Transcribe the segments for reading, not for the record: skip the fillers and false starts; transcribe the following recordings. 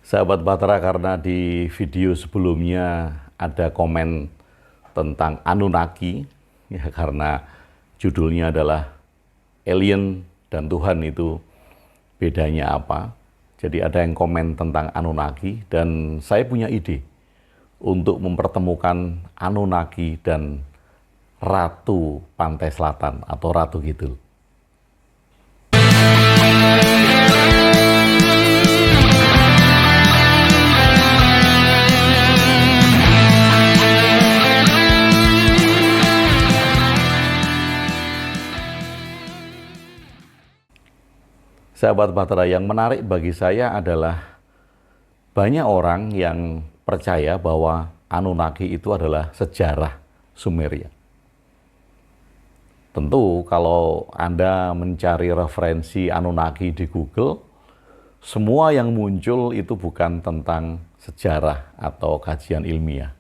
Sahabat Batra, karena di video sebelumnya ada komen tentang Anunnaki, ya karena judulnya adalah alien dan Tuhan itu bedanya apa. Jadi ada yang komen tentang Anunnaki dan saya punya ide untuk mempertemukan Anunnaki dan Ratu Pantai Selatan atau Ratu Kidul. Sahabat Batra, yang menarik bagi saya adalah banyak orang yang percaya bahwa Anunnaki itu adalah sejarah Sumeria. Tentu kalau Anda mencari referensi Anunnaki di Google, semua yang muncul itu bukan tentang sejarah atau kajian ilmiah.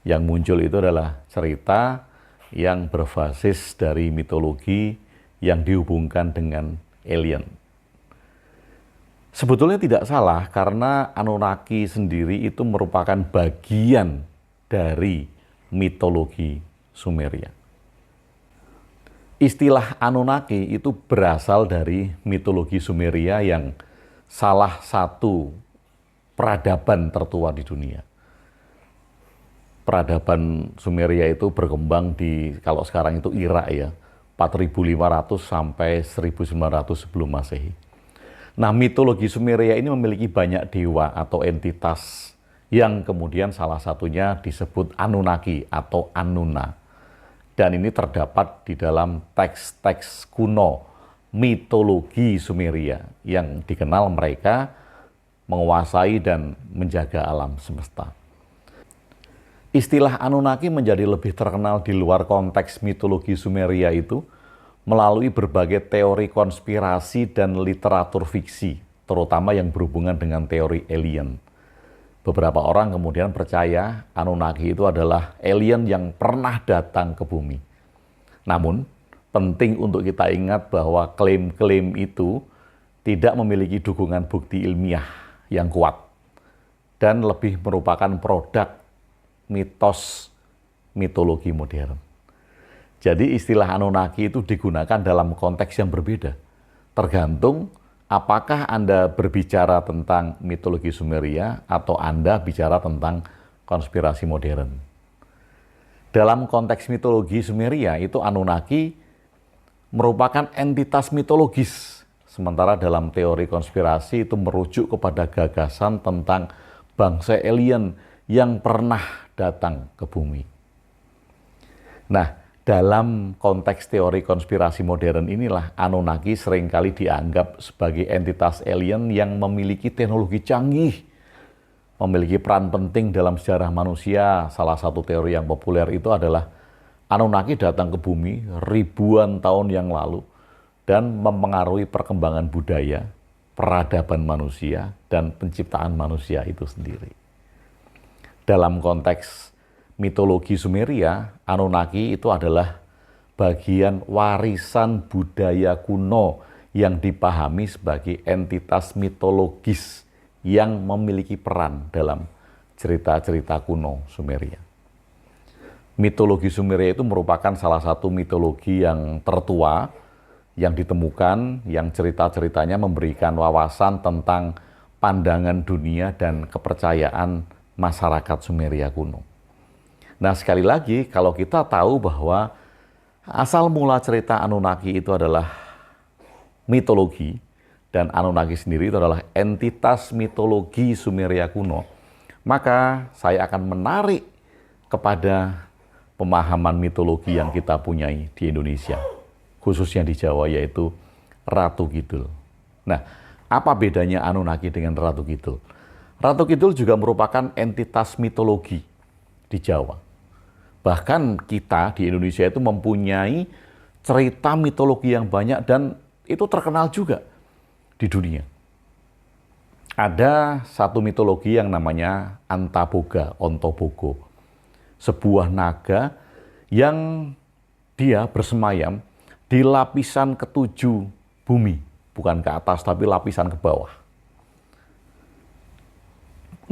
Yang muncul itu adalah cerita yang berbasis dari mitologi yang dihubungkan dengan alien. Sebetulnya tidak salah karena Anunnaki sendiri itu merupakan bagian dari mitologi Sumeria. Istilah Anunnaki itu berasal dari mitologi Sumeria yang salah satu peradaban tertua di dunia. Peradaban Sumeria itu berkembang di, kalau sekarang itu Irak ya, 4.500 sampai 1.900 sebelum Masehi. Nah, mitologi Sumeria ini memiliki banyak dewa atau entitas yang kemudian salah satunya disebut Anunnaki atau Anunna. Dan ini terdapat di dalam teks-teks kuno mitologi Sumeria yang dikenal mereka menguasai dan menjaga alam semesta. Istilah Anunnaki menjadi lebih terkenal di luar konteks mitologi Sumeria itu melalui berbagai teori konspirasi dan literatur fiksi, terutama yang berhubungan dengan teori alien. Beberapa orang kemudian percaya Anunnaki itu adalah alien yang pernah datang ke bumi. Namun, penting untuk kita ingat bahwa klaim-klaim itu tidak memiliki dukungan bukti ilmiah yang kuat dan lebih merupakan produk mitos mitologi modern. Jadi istilah Anunnaki itu digunakan dalam konteks yang berbeda. Tergantung apakah Anda berbicara tentang mitologi Sumeria atau Anda bicara tentang konspirasi modern. Dalam konteks mitologi Sumeria itu Anunnaki merupakan entitas mitologis. Sementara dalam teori konspirasi itu merujuk kepada gagasan tentang bangsa alien yang pernah datang ke bumi. Nah, dalam konteks teori konspirasi modern inilah Anunnaki seringkali dianggap sebagai entitas alien yang memiliki teknologi canggih, memiliki peran penting dalam sejarah manusia. Salah satu teori yang populer itu adalah Anunnaki datang ke bumi ribuan tahun yang lalu dan mempengaruhi perkembangan budaya, peradaban manusia, dan penciptaan manusia itu sendiri. Dalam konteks mitologi Sumeria, Anunnaki itu adalah bagian warisan budaya kuno yang dipahami sebagai entitas mitologis yang memiliki peran dalam cerita-cerita kuno Sumeria. Mitologi Sumeria itu merupakan salah satu mitologi yang tertua yang ditemukan, yang cerita-ceritanya memberikan wawasan tentang pandangan dunia dan kepercayaan masyarakat Sumeria kuno. Nah, sekali lagi, kalau kita tahu bahwa asal mula cerita Anunnaki itu adalah mitologi, dan Anunnaki sendiri itu adalah entitas mitologi Sumeria kuno, maka saya akan menarik kepada pemahaman mitologi yang kita punyai di Indonesia, khususnya di Jawa, yaitu Ratu Kidul. Nah, apa bedanya Anunnaki dengan Ratu Kidul? Ratu Kidul juga merupakan entitas mitologi di Jawa. Bahkan kita di Indonesia itu mempunyai cerita mitologi yang banyak dan itu terkenal juga di dunia. Ada satu mitologi yang namanya Antaboga, Ontobogo. Sebuah naga yang dia bersemayam di lapisan ketujuh bumi. Bukan ke atas, tapi lapisan ke bawah.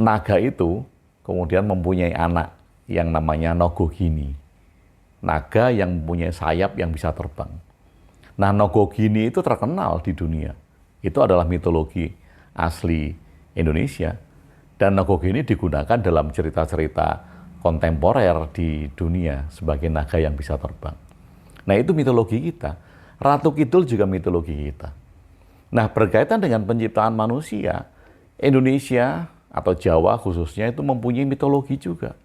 naga itu kemudian mempunyai anak yang namanya Nogogini. Naga yang mempunyai sayap yang bisa terbang. Nah, Nogogini itu terkenal di dunia. Itu adalah mitologi asli Indonesia. Dan Nogogini digunakan dalam cerita-cerita kontemporer di dunia sebagai naga yang bisa terbang. Nah, itu mitologi kita. Ratu Kidul juga mitologi kita. Nah, berkaitan dengan penciptaan manusia, Indonesia atau Jawa khususnya itu mempunyai mitologi juga.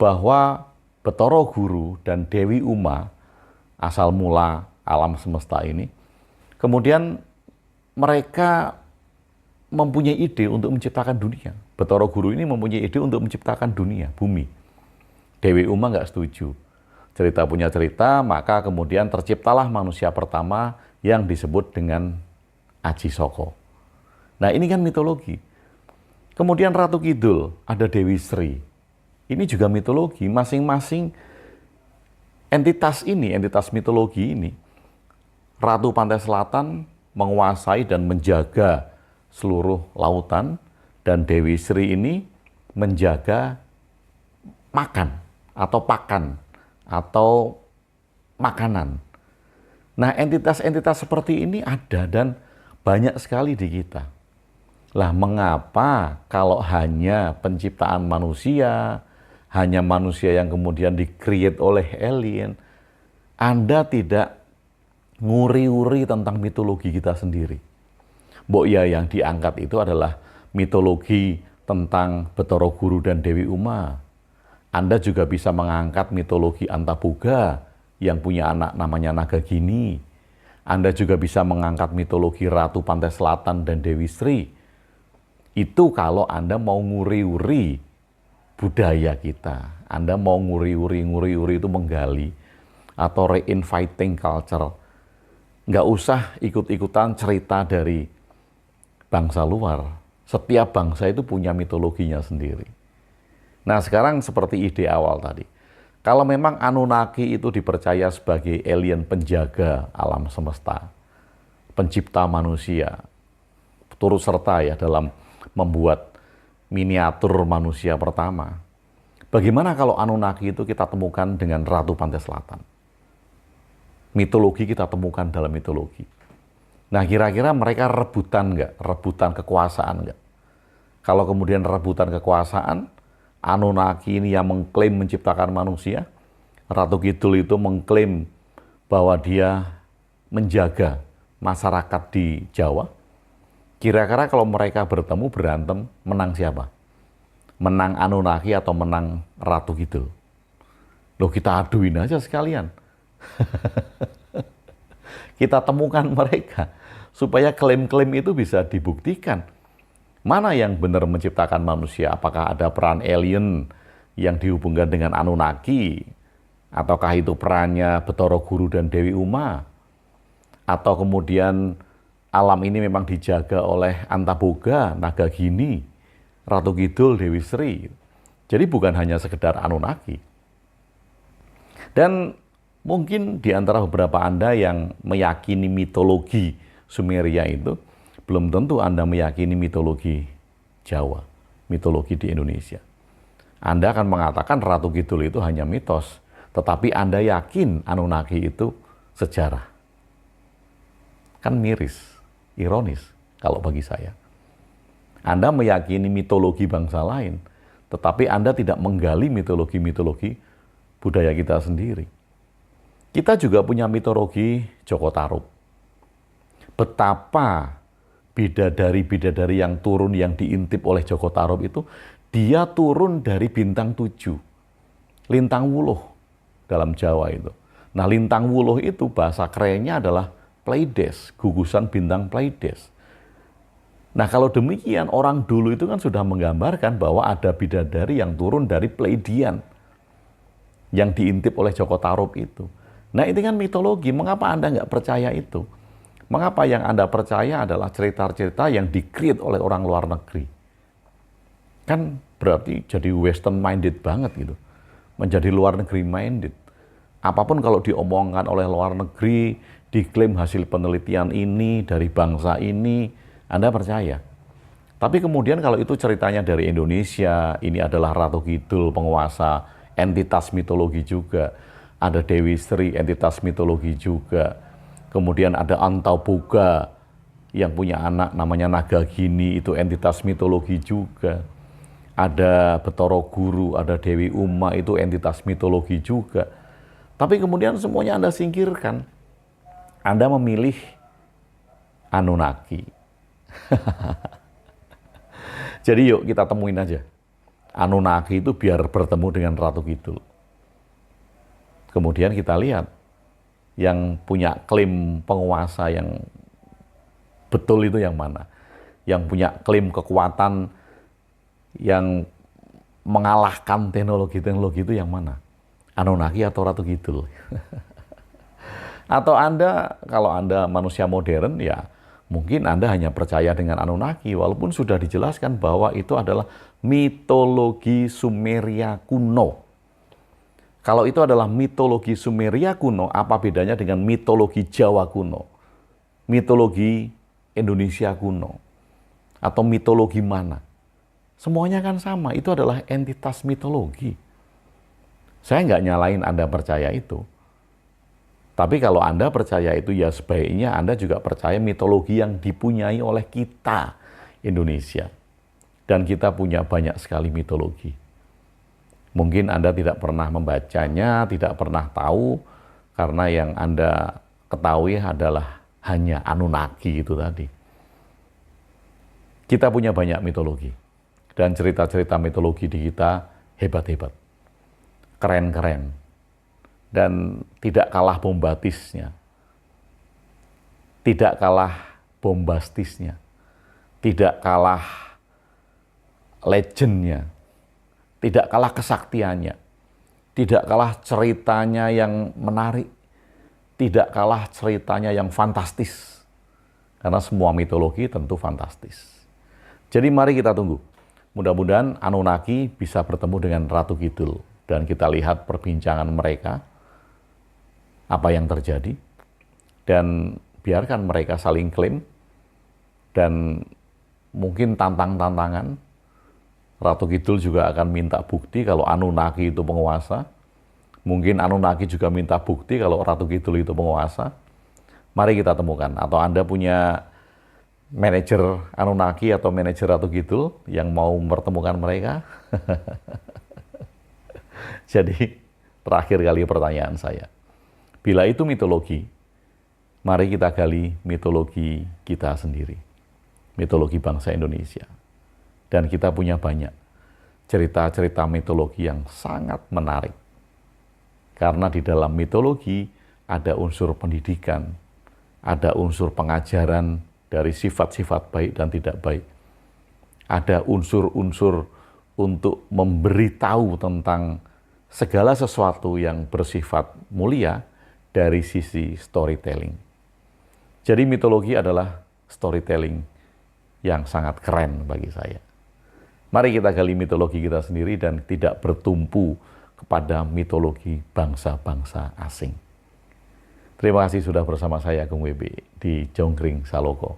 Bahwa Betara Guru dan Dewi Uma, asal mula alam semesta ini, kemudian mereka mempunyai ide untuk menciptakan dunia. Betara Guru ini mempunyai ide untuk menciptakan dunia, bumi. Dewi Uma nggak setuju. Cerita punya cerita, maka kemudian terciptalah manusia pertama yang disebut dengan Aji Soko. Nah, ini kan mitologi. Kemudian Ratu Kidul, ada Dewi Sri. Ini juga mitologi, masing-masing entitas ini, entitas mitologi ini, Ratu Pantai Selatan menguasai dan menjaga seluruh lautan, dan Dewi Sri ini menjaga makan atau pakan atau makanan. Nah, entitas-entitas seperti ini ada dan banyak sekali di kita. Lah, mengapa kalau hanya penciptaan manusia, hanya manusia yang kemudian di-create oleh alien, Anda tidak nguri-uri tentang mitologi kita sendiri? Mbok ya, yang diangkat itu adalah mitologi tentang Betara Guru dan Dewi Uma. Anda juga bisa mengangkat mitologi Antaboga yang punya anak namanya Nagagini. Anda juga bisa mengangkat mitologi Ratu Pantai Selatan dan Dewi Sri. Itu kalau Anda mau nguri-uri budaya kita. Anda mau nguri-uri itu menggali atau reinviting culture. Nggak usah ikut-ikutan cerita dari bangsa luar. Setiap bangsa itu punya mitologinya sendiri. Nah, sekarang seperti ide awal tadi. Kalau memang Anunnaki itu dipercaya sebagai alien penjaga alam semesta, pencipta manusia, turut serta ya dalam membuat miniatur manusia pertama. Bagaimana kalau Anunnaki itu kita temukan dengan Ratu Pantai Selatan? Mitologi kita temukan dalam mitologi. Nah, kira-kira mereka rebutan nggak? Rebutan kekuasaan nggak? Kalau kemudian rebutan kekuasaan, Anunnaki ini yang mengklaim menciptakan manusia, Ratu Kidul itu mengklaim bahwa dia menjaga masyarakat di Jawa. Kira-kira kalau mereka bertemu berantem, menang siapa? Menang Anunnaki atau menang Ratu Kidul? Loh, kita aduin aja sekalian. Kita temukan mereka supaya klaim-klaim itu bisa dibuktikan. Mana yang benar menciptakan manusia? Apakah ada peran alien yang dihubungkan dengan Anunnaki? Ataukah itu perannya Betara Guru dan Dewi Uma? Atau kemudian alam ini memang dijaga oleh Antaboga, Nagagini, Ratu Kidul, Dewi Sri. Jadi bukan hanya sekedar Anunnaki. Dan mungkin di antara beberapa Anda yang meyakini mitologi Sumeria itu, belum tentu Anda meyakini mitologi Jawa, mitologi di Indonesia. Anda akan mengatakan Ratu Kidul itu hanya mitos, tetapi Anda yakin Anunnaki itu sejarah. Kan miris, ironis kalau bagi saya. Anda meyakini mitologi bangsa lain, tetapi Anda tidak menggali mitologi-mitologi budaya kita sendiri. Kita juga punya mitologi Joko Tarub. Betapa bidadari-bidadari yang turun, yang diintip oleh Joko Tarub itu, dia turun dari bintang 7, Lintang Wuluh dalam Jawa itu. Nah, Lintang Wuluh itu bahasa kerennya adalah Pleiades, gugusan bintang Pleiades. Nah, kalau demikian, orang dulu itu kan sudah menggambarkan bahwa ada bidadari yang turun dari Pleiadian, yang diintip oleh Joko Tarub itu. Nah, ini kan mitologi. Mengapa Anda nggak percaya itu? Mengapa yang Anda percaya adalah cerita-cerita yang di-create oleh orang luar negeri? Kan berarti jadi western minded banget gitu. Menjadi luar negeri minded. Apapun kalau diomongkan oleh luar negeri, diklaim hasil penelitian ini dari bangsa ini, Anda percaya. Tapi kemudian kalau itu ceritanya dari Indonesia, ini adalah Ratu Kidul, penguasa, entitas mitologi juga. Ada Dewi Sri, entitas mitologi juga. Kemudian ada Antaboga yang punya anak namanya Nagagini, itu entitas mitologi juga. Ada Betara Guru, ada Dewi Uma, itu entitas mitologi juga. Tapi kemudian semuanya Anda singkirkan. Anda memilih Anunnaki. Jadi yuk kita temuin aja. Anunnaki itu biar bertemu dengan Ratu Kidul. Kemudian kita lihat yang punya klaim penguasa yang betul itu yang mana. Yang punya klaim kekuatan yang mengalahkan teknologi-teknologi itu yang mana. Anunnaki atau Ratu Kidul. Atau Anda, kalau Anda manusia modern, ya mungkin Anda hanya percaya dengan Anunnaki, walaupun sudah dijelaskan bahwa itu adalah mitologi Sumeria kuno. Kalau itu adalah mitologi Sumeria kuno, apa bedanya dengan mitologi Jawa kuno? Mitologi Indonesia kuno? Atau mitologi mana? Semuanya kan sama, itu adalah entitas mitologi. Saya nggak nyalain Anda percaya itu. Tapi kalau Anda percaya itu, ya sebaiknya Anda juga percaya mitologi yang dipunyai oleh kita, Indonesia. Dan kita punya banyak sekali mitologi. Mungkin Anda tidak pernah membacanya, tidak pernah tahu, karena yang Anda ketahui adalah hanya Anunnaki itu tadi. Kita punya banyak mitologi. Dan cerita-cerita mitologi di kita hebat-hebat. Keren-keren. Dan tidak kalah bombastisnya, tidak kalah bombastisnya, tidak kalah legendnya, tidak kalah kesaktiannya, tidak kalah ceritanya yang menarik, tidak kalah ceritanya yang fantastis. Karena semua mitologi tentu fantastis. Jadi mari kita tunggu. Mudah-mudahan Anunnaki bisa bertemu dengan Ratu Kidul. Dan kita lihat perbincangan mereka, apa yang terjadi, dan biarkan mereka saling klaim, dan mungkin tantang-tantangan. Ratu Kidul juga akan minta bukti kalau Anunnaki itu penguasa. Mungkin Anunnaki juga minta bukti kalau Ratu Kidul itu penguasa. Mari kita temukan. Atau Anda punya manajer Anunnaki atau manajer Ratu Kidul yang mau mempertemukan mereka? Jadi, terakhir kali pertanyaan saya. Bila itu mitologi, mari kita gali mitologi kita sendiri. Mitologi bangsa Indonesia. Dan kita punya banyak cerita-cerita mitologi yang sangat menarik. Karena di dalam mitologi ada unsur pendidikan, ada unsur pengajaran dari sifat-sifat baik dan tidak baik. Ada unsur-unsur untuk memberitahu tentang segala sesuatu yang bersifat mulia, dari sisi storytelling. Jadi mitologi adalah storytelling yang sangat keren bagi saya. Mari kita gali mitologi kita sendiri dan tidak bertumpu kepada mitologi bangsa-bangsa asing. Terima kasih sudah bersama saya, Agung WB, di Jongkring Saloko.